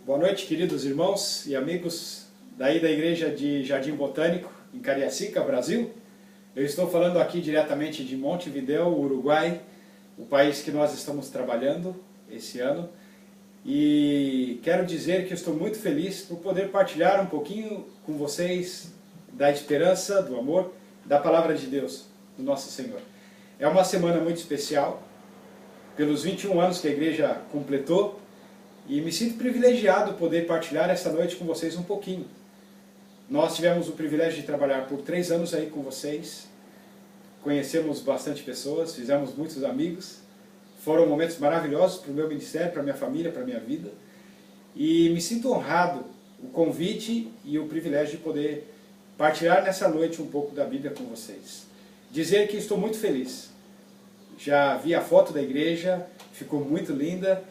Boa noite, queridos irmãos e amigos daí da Igreja de Jardim Botânico, em Cariacica, Brasil. Eu estou falando aqui diretamente de Montevidéu, Uruguai, o país que nós estamos trabalhando esse ano. E quero dizer que eu estou muito feliz por poder partilhar um pouquinho com vocês da esperança, do amor, da Palavra de Deus, do nosso Senhor. É uma semana muito especial, pelos 21 anos que a Igreja completou, e me sinto privilegiado poder partilhar essa noite com vocês um pouquinho. Nós tivemos o privilégio de trabalhar por 3 anos aí com vocês, conhecemos bastante pessoas, fizemos muitos amigos, foram momentos maravilhosos para o meu ministério, para a minha família, para a minha vida, e me sinto honrado o convite e o privilégio de poder partilhar nessa noite um pouco da Bíblia com vocês. Dizer que estou muito feliz. Já vi a foto da igreja, ficou muito linda,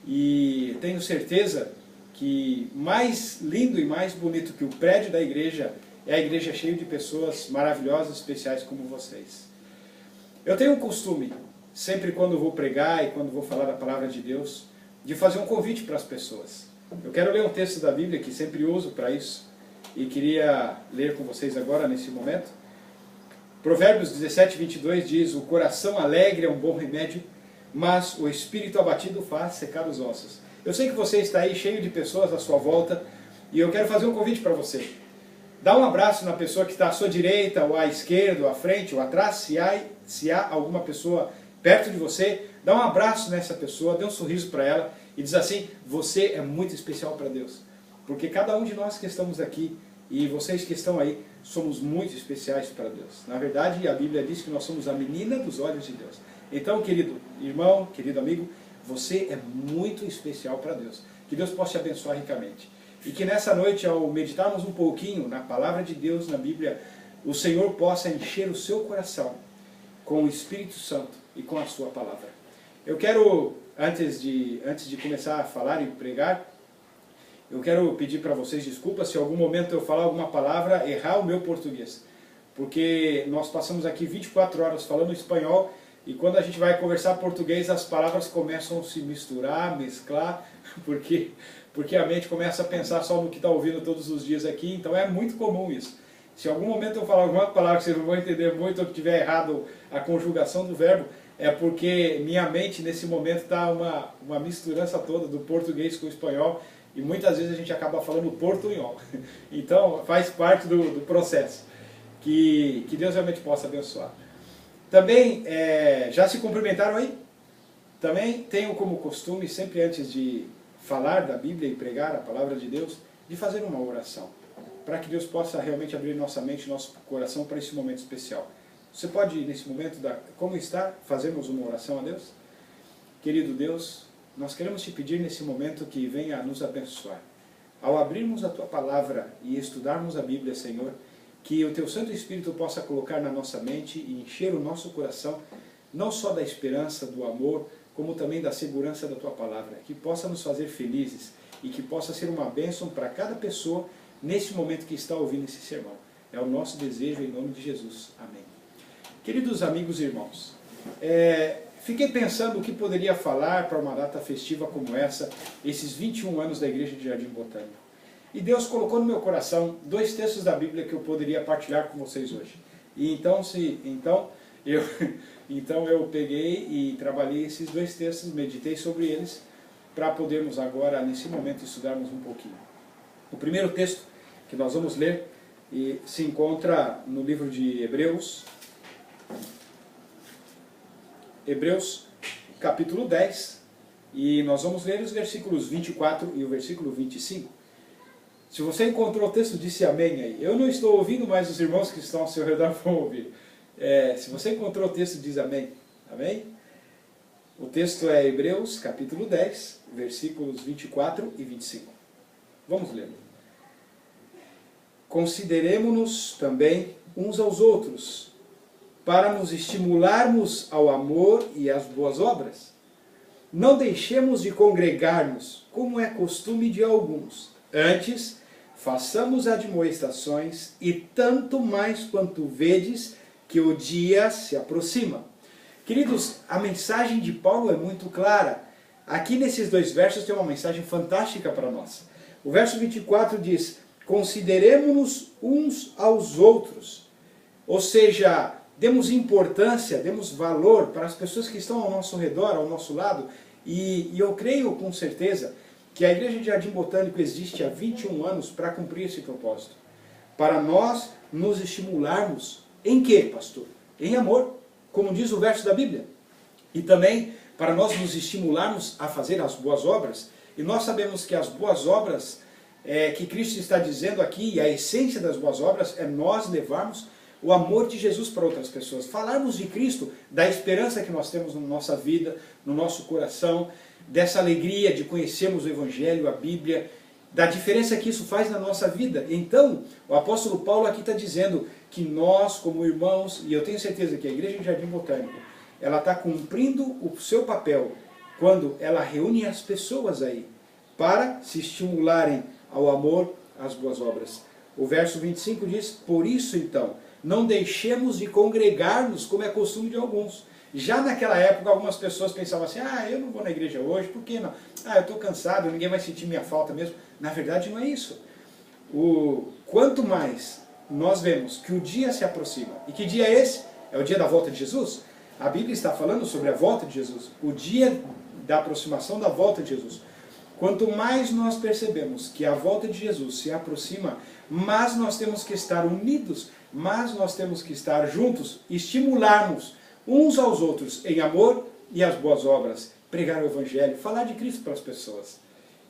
e tenho certeza que mais lindo e mais bonito que o prédio da igreja é a igreja cheia de pessoas maravilhosas, especiais como vocês. Eu tenho um costume, sempre quando vou pregar e quando vou falar da palavra de Deus, de fazer um convite para as pessoas. Eu quero ler um texto da Bíblia que sempre uso para isso e queria ler com vocês agora nesse momento. Provérbios 17, 22 diz: o coração alegre é um bom remédio, mas o espírito abatido faz secar os ossos. Eu sei que você está aí cheio de pessoas à sua volta, e eu quero fazer um convite para você. Dá um abraço na pessoa que está à sua direita, ou à esquerda, ou à frente, ou atrás, se há alguma pessoa perto de você, dá um abraço nessa pessoa, dê um sorriso para ela, e diz assim: você é muito especial para Deus. Porque cada um de nós que estamos aqui, e vocês que estão aí, somos muito especiais para Deus. Na verdade, a Bíblia diz que nós somos a menina dos olhos de Deus. Então, querido irmão, querido amigo, você é muito especial para Deus. Que Deus possa te abençoar ricamente. E que nessa noite, ao meditarmos um pouquinho na palavra de Deus, na Bíblia, o Senhor possa encher o seu coração com o Espírito Santo e com a sua palavra. Eu quero, antes de começar a falar e pregar, eu quero pedir para vocês desculpas se em algum momento eu falar alguma palavra, errar o meu português. Porque nós passamos aqui 24 horas falando espanhol, e quando a gente vai conversar português, as palavras começam a se misturar, mesclar, porque a mente começa a pensar só no que está ouvindo todos os dias aqui, então é muito comum isso. Se em algum momento eu falar alguma palavra que vocês não vão entender muito, ou que tiver errado a conjugação do verbo, é porque minha mente nesse momento está uma misturança toda do português com o espanhol, e muitas vezes a gente acaba falando portunhol. Então faz parte do processo. Que Deus realmente possa abençoar. Também, já se cumprimentaram aí? Também tenho como costume, sempre antes de falar da Bíblia e pregar a palavra de Deus, de fazer uma oração, para que Deus possa realmente abrir nossa mente, nosso coração para esse momento especial. Você pode, nesse momento, como está, fazermos uma oração a Deus? Querido Deus, nós queremos te pedir nesse momento que venha a nos abençoar. Ao abrirmos a tua palavra e estudarmos a Bíblia, Senhor, que o teu Santo Espírito possa colocar na nossa mente e encher o nosso coração, não só da esperança, do amor, como também da segurança da tua palavra, que possa nos fazer felizes e que possa ser uma bênção para cada pessoa nesse momento que está ouvindo esse sermão. É o nosso desejo em nome de Jesus. Amém. Queridos amigos e irmãos, fiquei pensando o que poderia falar para uma data festiva como essa, esses 21 anos da Igreja de Jardim Botânico. E Deus colocou no meu coração 2 textos da Bíblia que eu poderia partilhar com vocês hoje. E então eu peguei e trabalhei esses 2 textos, meditei sobre eles, para podermos agora, nesse momento, estudarmos um pouquinho. O primeiro texto que nós vamos ler se encontra no livro de Hebreus, capítulo 10, e nós vamos ler os versículos 24 e o versículo 25. Se você encontrou o texto, disse amém aí. Eu não estou ouvindo, mas os irmãos que estão ao seu redor vão ouvir. Se você encontrou o texto, diz amém. Amém? O texto é Hebreus, capítulo 10, versículos 24 e 25. Vamos ler. Consideremo-nos também uns aos outros, para nos estimularmos ao amor e às boas obras. Não deixemos de congregar-nos, como é costume de alguns. Antes, façamos admoestações, e tanto mais quanto vedes que o dia se aproxima. Queridos, a mensagem de Paulo é muito clara. aqui nesses dois versos tem uma mensagem fantástica para nós. O verso 24 diz, consideremo-nos uns aos outros. Ou seja, demos importância, demos valor para as pessoas que estão ao nosso redor, ao nosso lado. E eu creio com certeza que a Igreja de Jardim Botânico existe há 21 anos para cumprir esse propósito. Para nós nos estimularmos em quê, pastor? Em amor, como diz o verso da Bíblia. E também para nós nos estimularmos a fazer as boas obras. E nós sabemos que as boas obras que Cristo está dizendo aqui, e a essência das boas obras, é nós levarmos o amor de Jesus para outras pessoas. Falarmos de Cristo, da esperança que nós temos na nossa vida, no nosso coração, dessa alegria de conhecermos o Evangelho, a Bíblia, da diferença que isso faz na nossa vida. Então, o apóstolo Paulo aqui está dizendo que nós, como irmãos, e eu tenho certeza que a Igreja de Jardim Botânico, ela está cumprindo o seu papel quando ela reúne as pessoas aí para se estimularem ao amor, às boas obras. O verso 25 diz, por isso então, não deixemos de congregar-nos como é costume de alguns. Já naquela época, algumas pessoas pensavam assim, eu não vou na igreja hoje, por que não? Eu estou cansado, ninguém vai sentir minha falta mesmo. Na verdade, não é isso. Quanto mais nós vemos que o dia se aproxima, e que dia é esse? É o dia da volta de Jesus? A Bíblia está falando sobre a volta de Jesus, o dia da aproximação da volta de Jesus. Quanto mais nós percebemos que a volta de Jesus se aproxima, mais nós temos que estar unidos, mais nós temos que estar juntos, estimularmos uns aos outros em amor e as boas obras, pregar o Evangelho, falar de Cristo para as pessoas.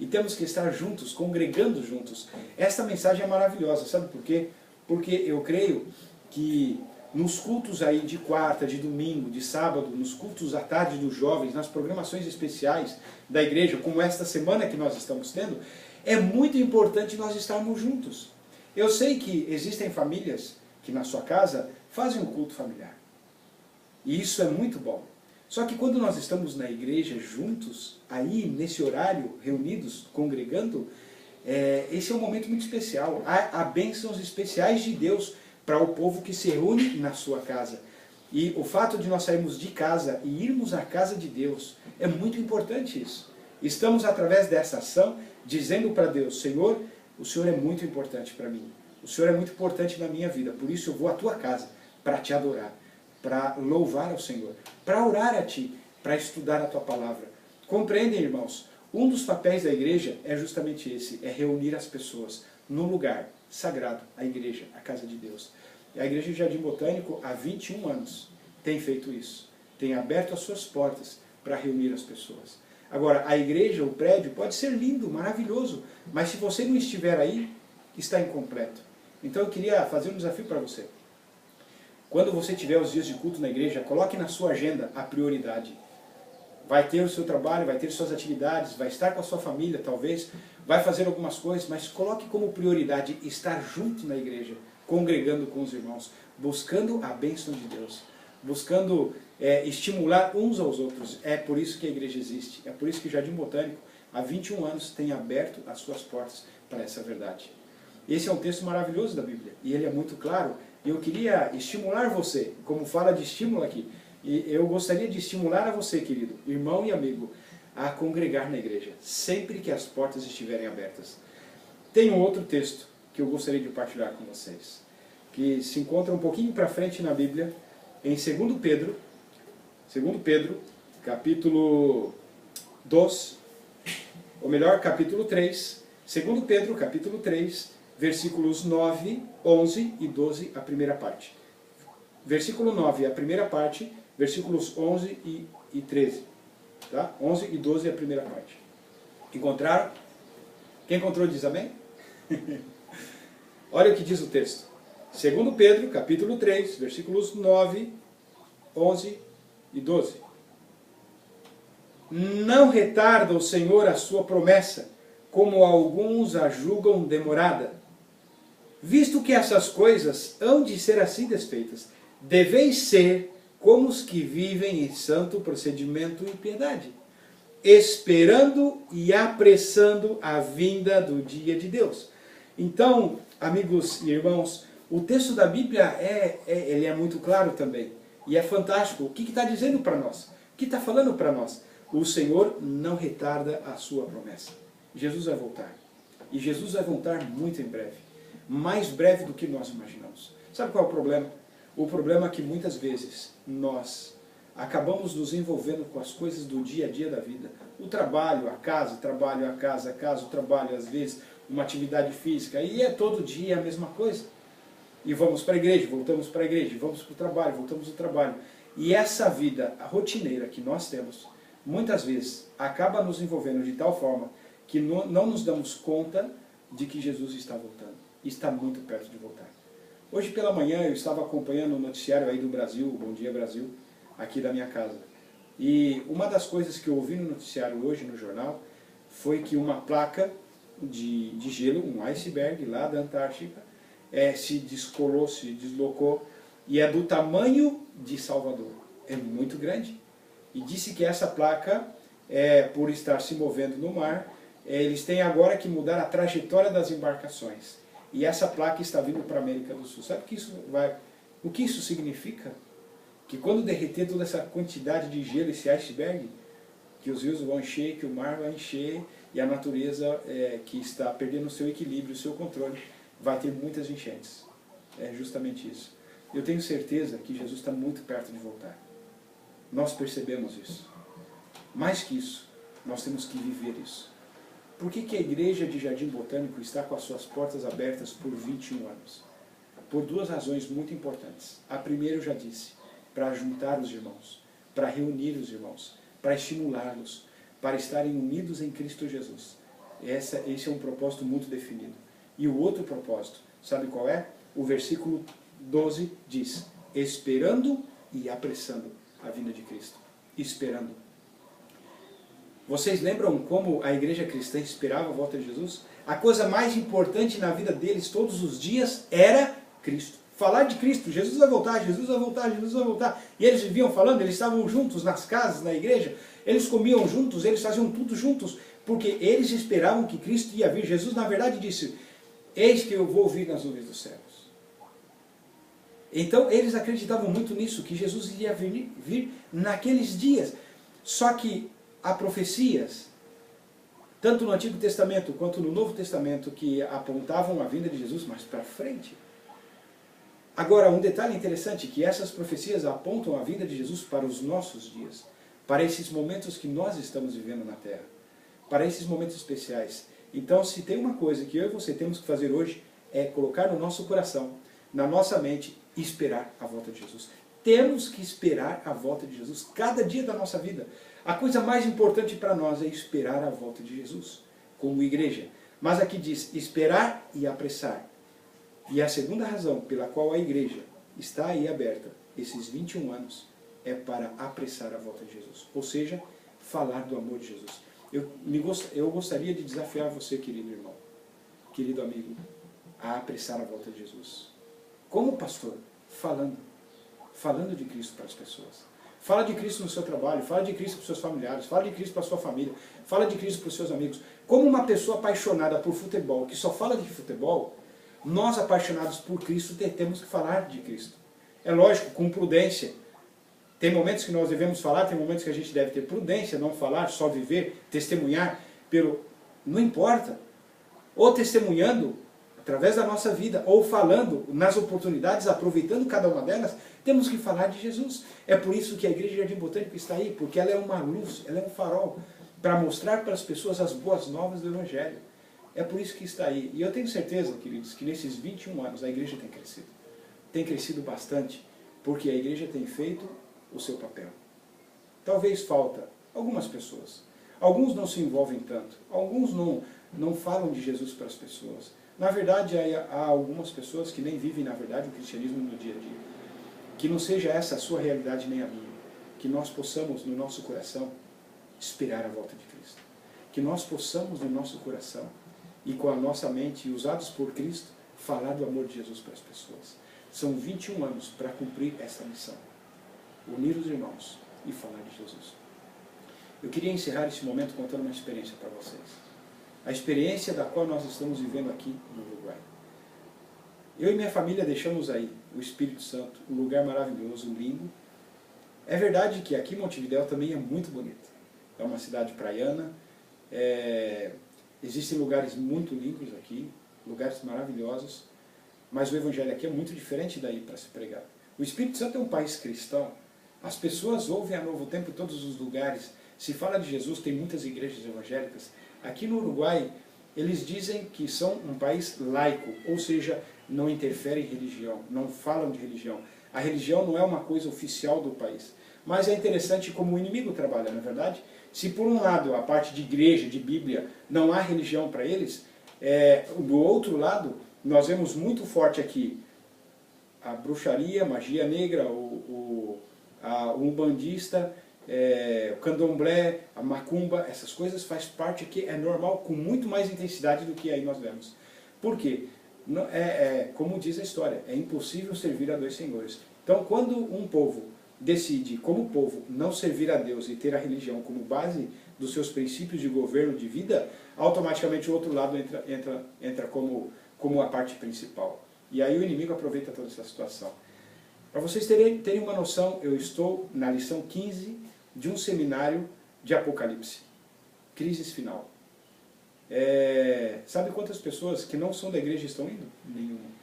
E temos que estar juntos, congregando juntos. Esta mensagem é maravilhosa, sabe por quê? Porque eu creio que nos cultos aí de quarta, de domingo, de sábado, nos cultos à tarde dos jovens, nas programações especiais da igreja, como esta semana que nós estamos tendo, é muito importante nós estarmos juntos. Eu sei que existem famílias que na sua casa fazem um culto familiar. E isso é muito bom. Só que quando nós estamos na igreja juntos, aí nesse horário, reunidos, congregando, esse é um momento muito especial. Há bênçãos especiais de Deus para o povo que se reúne na sua casa. E o fato de nós sairmos de casa e irmos à casa de Deus, é muito importante isso. Estamos, através dessa ação, dizendo para Deus, Senhor, o Senhor é muito importante para mim. O Senhor é muito importante na minha vida, por isso eu vou à tua casa para te adorar, para louvar ao Senhor, para orar a ti, para estudar a tua palavra. Compreendem, irmãos? Um dos papéis da igreja é justamente esse, é reunir as pessoas no lugar sagrado, a igreja, a casa de Deus. E a Igreja de Jardim Botânico, há 21 anos, tem feito isso. Tem aberto as suas portas para reunir as pessoas. Agora, a igreja, o prédio, pode ser lindo, maravilhoso, mas se você não estiver aí, está incompleto. Então eu queria fazer um desafio para você. Quando você tiver os dias de culto na igreja, coloque na sua agenda a prioridade. Vai ter o seu trabalho, vai ter suas atividades, vai estar com a sua família, talvez, vai fazer algumas coisas, mas coloque como prioridade estar junto na igreja, congregando com os irmãos, buscando a bênção de Deus, buscando estimular uns aos outros. É por isso que a igreja existe, é por isso que o Jardim Botânico, há 21 anos, tem aberto as suas portas para essa verdade. Esse é um texto maravilhoso da Bíblia, e ele é muito claro, e eu queria estimular você, como fala de estímulo aqui, e eu gostaria de estimular a você, querido, irmão e amigo, a congregar na igreja, sempre que as portas estiverem abertas. Tem um outro texto que eu gostaria de partilhar com vocês, que se encontra um pouquinho para frente na Bíblia, em 2 Pedro, capítulo 2, ou melhor, capítulo 3, 2 Pedro, capítulo 3, versículos 9, 11 e 12, a primeira parte. Versículo 9, a primeira parte, versículos 11 e 13. Tá? 11 e 12 é a primeira parte. Encontraram? Quem encontrou diz amém? Olha o que diz o texto. 2 Pedro, capítulo 3, versículos 9, 11 e 12. Não retarda o Senhor a sua promessa, como alguns a julgam demorada. Visto que essas coisas hão de ser assim desfeitas, deveis ser como os que vivem em santo procedimento e piedade, esperando e apressando a vinda do dia de Deus. Então, amigos e irmãos, o texto da Bíblia ele é muito claro também, e é fantástico. O que está dizendo para nós? O que está falando para nós? o Senhor não retarda a sua promessa. Jesus vai voltar. E Jesus vai voltar muito em breve. Mais breve do que nós imaginamos. Sabe qual é o problema? O problema é que muitas vezes nós acabamos nos envolvendo com as coisas do dia a dia da vida. O trabalho, a casa, o trabalho, às vezes uma atividade física. E é todo dia a mesma coisa. E vamos para a igreja, voltamos para a igreja, vamos para o trabalho, voltamos ao trabalho. E essa vida rotineira que nós temos, muitas vezes, acaba nos envolvendo de tal forma que não nos damos conta de que Jesus está voltando. E está muito perto de voltar. Hoje pela manhã eu estava acompanhando o noticiário aí do Brasil, Bom Dia Brasil, aqui da minha casa. E uma das coisas que eu ouvi no noticiário hoje no jornal foi que uma placa de gelo, um iceberg lá da Antártica, se descolou, se deslocou, e é do tamanho de Salvador. É muito grande. E disse que essa placa, por estar se movendo no mar, eles têm agora que mudar a trajetória das embarcações. E essa placa está vindo para a América do Sul. Sabe o que isso significa? Que quando derreter toda essa quantidade de gelo, esse iceberg, que os rios vão encher, que o mar vai encher, e a natureza que está perdendo o seu equilíbrio, o seu controle, vai ter muitas enchentes. É justamente isso. Eu tenho certeza que Jesus está muito perto de voltar. Nós percebemos isso. Mais que isso, nós temos que viver isso. Por que a igreja de Jardim Botânico está com as suas portas abertas por 21 anos? Por duas razões muito importantes. A primeira eu já disse, para juntar os irmãos, para reunir os irmãos, para estimulá-los, para estarem unidos em Cristo Jesus. Esse é um propósito muito definido. E o outro propósito, sabe qual é? O versículo 12 diz, esperando e apressando a vinda de Cristo. Esperando. Vocês lembram como a igreja cristã esperava a volta de Jesus? A coisa mais importante na vida deles todos os dias era Cristo. Falar de Cristo, Jesus vai voltar, Jesus vai voltar, Jesus vai voltar. E eles viviam falando, eles estavam juntos nas casas, na igreja, eles comiam juntos, eles faziam tudo juntos, porque eles esperavam que Cristo ia vir. Jesus, na verdade, disse, eis que eu vou vir nas nuvens dos céus. Então, eles acreditavam muito nisso, que Jesus iria vir naqueles dias. Só que há profecias, tanto no Antigo Testamento quanto no Novo Testamento, que apontavam a vinda de Jesus mais para frente. Agora, um detalhe interessante, que essas profecias apontam a vinda de Jesus para os nossos dias, para esses momentos que nós estamos vivendo na Terra, para esses momentos especiais. Então, se tem uma coisa que eu e você temos que fazer hoje, é colocar no nosso coração, na nossa mente, e esperar a volta de Jesus. Temos que esperar a volta de Jesus cada dia da nossa vida. A coisa mais importante para nós é esperar a volta de Jesus, como igreja. Mas aqui diz, esperar e apressar. E a segunda razão pela qual a igreja está aí aberta, esses 21 anos, é para apressar a volta de Jesus. Ou seja, falar do amor de Jesus. Eu gostaria de desafiar você, querido irmão, querido amigo, a apressar a volta de Jesus. Como pastor, falando de Cristo para as pessoas. Fala de Cristo no seu trabalho, fala de Cristo para os seus familiares, fala de Cristo para a sua família, fala de Cristo para os seus amigos. Como uma pessoa apaixonada por futebol, que só fala de futebol, nós apaixonados por Cristo temos que falar de Cristo. É lógico, com prudência. Tem momentos que nós devemos falar, tem momentos que a gente deve ter prudência, não falar, só viver, testemunhar, não importa. Ou testemunhando através da nossa vida, ou falando nas oportunidades, aproveitando cada uma delas, temos que falar de Jesus. É por isso que a Igreja de Jardim Botânico está aí, porque ela é uma luz, ela é um farol, para mostrar para as pessoas as boas novas do Evangelho. É por isso que está aí. E eu tenho certeza, queridos, que nesses 21 anos a igreja tem crescido. Tem crescido bastante, porque a igreja tem feito o seu papel. Talvez falta algumas pessoas. Alguns não se envolvem tanto. Alguns não falam de Jesus para as pessoas. Na verdade, há algumas pessoas que nem vivem, na verdade, o cristianismo no dia a dia. Que não seja essa a sua realidade nem a minha. Que nós possamos, no nosso coração, esperar a volta de Cristo. Que nós possamos, no nosso coração, e com a nossa mente, usados por Cristo, falar do amor de Jesus para as pessoas. São 21 anos para cumprir essa missão. Unir os irmãos e falar de Jesus. Eu queria encerrar esse momento contando uma experiência para vocês. A experiência da qual nós estamos vivendo aqui no Uruguai. Eu e minha família deixamos aí o Espírito Santo, um lugar maravilhoso, lindo. É verdade que aqui em Montevidéu também é muito bonito. é uma cidade praiana. Existem lugares muito lindos aqui, lugares maravilhosos, mas o Evangelho aqui é muito diferente daí para se pregar. O Espírito Santo é um país cristão, as pessoas ouvem a Novo Tempo em todos os lugares, se fala de Jesus, tem muitas igrejas evangélicas. Aqui no Uruguai, eles dizem que são um país laico, ou seja, não interfere em religião, não falam de religião. A religião não é uma coisa oficial do país. Mas é interessante como o inimigo trabalha, não é verdade? Se por um lado a parte de igreja, de Bíblia, não há religião para eles, do outro lado, nós vemos muito forte aqui a bruxaria, magia negra, o umbandista, o candomblé, a macumba, essas coisas faz parte aqui, é normal, com muito mais intensidade do que aí nós vemos. Por quê? Como diz a história, é impossível servir a dois senhores. Então, quando um povo decide, como povo, não servir a Deus e ter a religião como base dos seus princípios de governo de vida, automaticamente o outro lado entra como a parte principal. E aí o inimigo aproveita toda essa situação. Para vocês terem uma noção, eu estou na lição 15 de um seminário de Apocalipse. Crises final. Sabe quantas pessoas que não são da igreja estão indo? Nenhuma.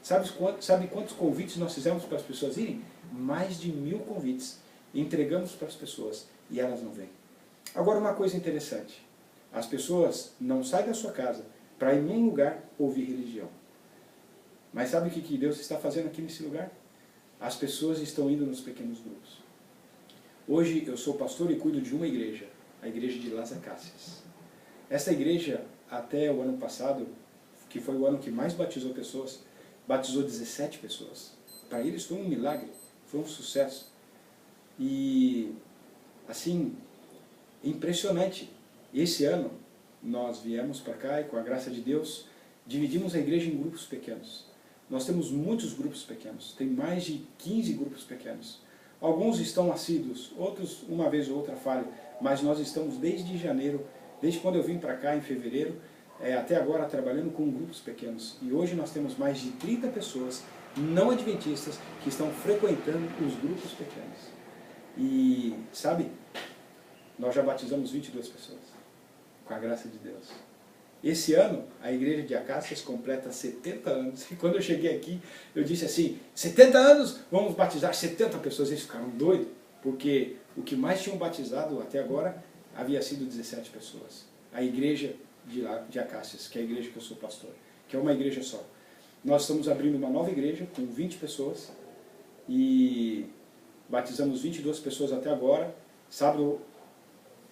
Sabe quantos convites nós fizemos para as pessoas irem? Mais de 1000 convites. Entregamos para as pessoas e elas não vêm. Agora uma coisa interessante. As pessoas não saem da sua casa para em nenhum lugar ouvir religião. Mas sabe o que Deus está fazendo aqui nesse lugar? As pessoas estão indo nos pequenos grupos. Hoje eu sou pastor e cuido de uma igreja, a igreja de Las Acacias. Essa igreja, até o ano passado, que foi o ano que mais batizou pessoas, batizou 17 pessoas. Para eles foi um milagre, foi um sucesso. E, assim, impressionante. Esse ano, nós viemos para cá e, com a graça de Deus, dividimos a igreja em grupos pequenos. Nós temos muitos grupos pequenos, tem mais de 15 grupos pequenos. Alguns estão assíduos, outros uma vez ou outra falham, mas nós estamos desde janeiro, desde quando eu vim para cá em fevereiro, até agora trabalhando com grupos pequenos. E hoje nós temos mais de 30 pessoas não adventistas que estão frequentando os grupos pequenos. E, sabe, nós já batizamos 22 pessoas, com a graça de Deus. Esse ano, a igreja de Acácias completa 70 anos. E quando eu cheguei aqui, eu disse assim, 70 anos, vamos batizar 70 pessoas. Eles ficaram doidos, porque o que mais tinham batizado até agora havia sido 17 pessoas. A igreja de Acácias, que é a igreja que eu sou pastor, que é uma igreja só. Nós estamos abrindo uma nova igreja com 20 pessoas e batizamos 22 pessoas até agora. Sábado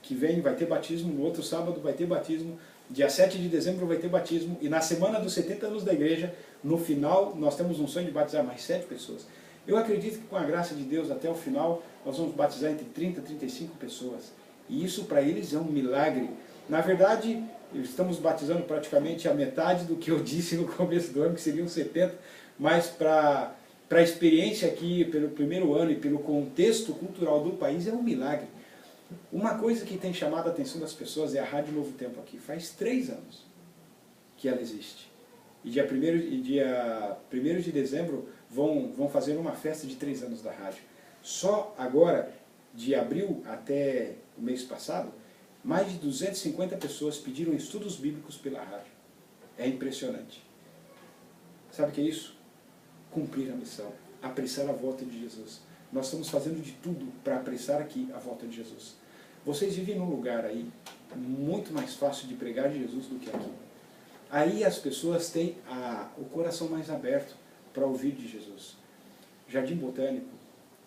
que vem vai ter batismo, no outro sábado vai ter batismo, dia 7 de dezembro vai ter batismo, e na semana dos 70 anos da igreja, no final, nós temos um sonho de batizar mais 7 pessoas. Eu acredito que com a graça de Deus, até o final, nós vamos batizar entre 30 e 35 pessoas. E isso para eles é um milagre. Na verdade, estamos batizando praticamente a metade do que eu disse no começo do ano, que seriam 70, mas para a experiência aqui, pelo primeiro ano e pelo contexto cultural do país, é um milagre. Uma coisa que tem chamado a atenção das pessoas é a Rádio Novo Tempo aqui. Faz 3 anos que ela existe. E dia 1º de dezembro vão fazer uma festa de 3 anos da rádio. Só agora, de abril até o mês passado, mais de 250 pessoas pediram estudos bíblicos pela rádio. É impressionante. Sabe o que é isso? Cumprir a missão, apressar a volta de Jesus. Nós estamos fazendo de tudo para apressar aqui a volta de Jesus. Vocês vivem num lugar aí muito mais fácil de pregar de Jesus do que aqui. Aí as pessoas têm o coração mais aberto para ouvir de Jesus. Jardim Botânico,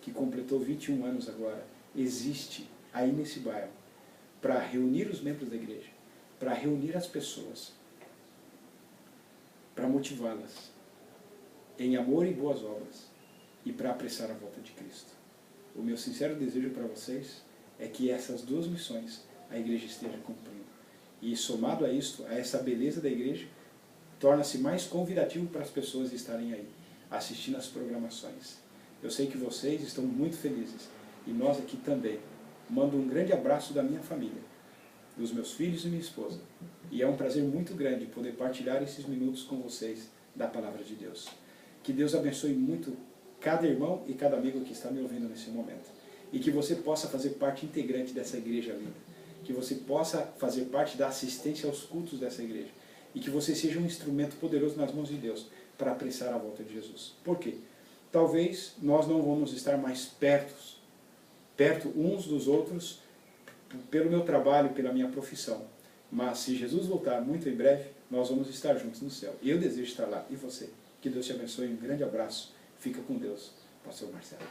que completou 21 anos agora, existe aí nesse bairro para reunir os membros da igreja, para reunir as pessoas, para motivá-las em amor e boas obras, e para apressar a volta de Cristo. O meu sincero desejo para vocês é que essas 2 missões a igreja esteja cumprindo. E somado a isto, a essa beleza da igreja, torna-se mais convidativo para as pessoas estarem aí, assistindo às programações. Eu sei que vocês estão muito felizes, e nós aqui também. Mando um grande abraço da minha família, dos meus filhos e minha esposa. E é um prazer muito grande poder partilhar esses minutos com vocês da Palavra de Deus. Que Deus abençoe muito cada irmão e cada amigo que está me ouvindo nesse momento. E que você possa fazer parte integrante dessa igreja linda. que você possa fazer parte da assistência aos cultos dessa igreja e que você seja um instrumento poderoso nas mãos de Deus para apressar a volta de Jesus. Por quê? Talvez nós não vamos estar mais perto uns dos outros pelo meu trabalho, pela minha profissão. Mas se Jesus voltar muito em breve, nós vamos estar juntos no céu. E eu desejo estar lá. E você? Que Deus te abençoe. Um grande abraço. Fica com Deus. Pastor Marcelo.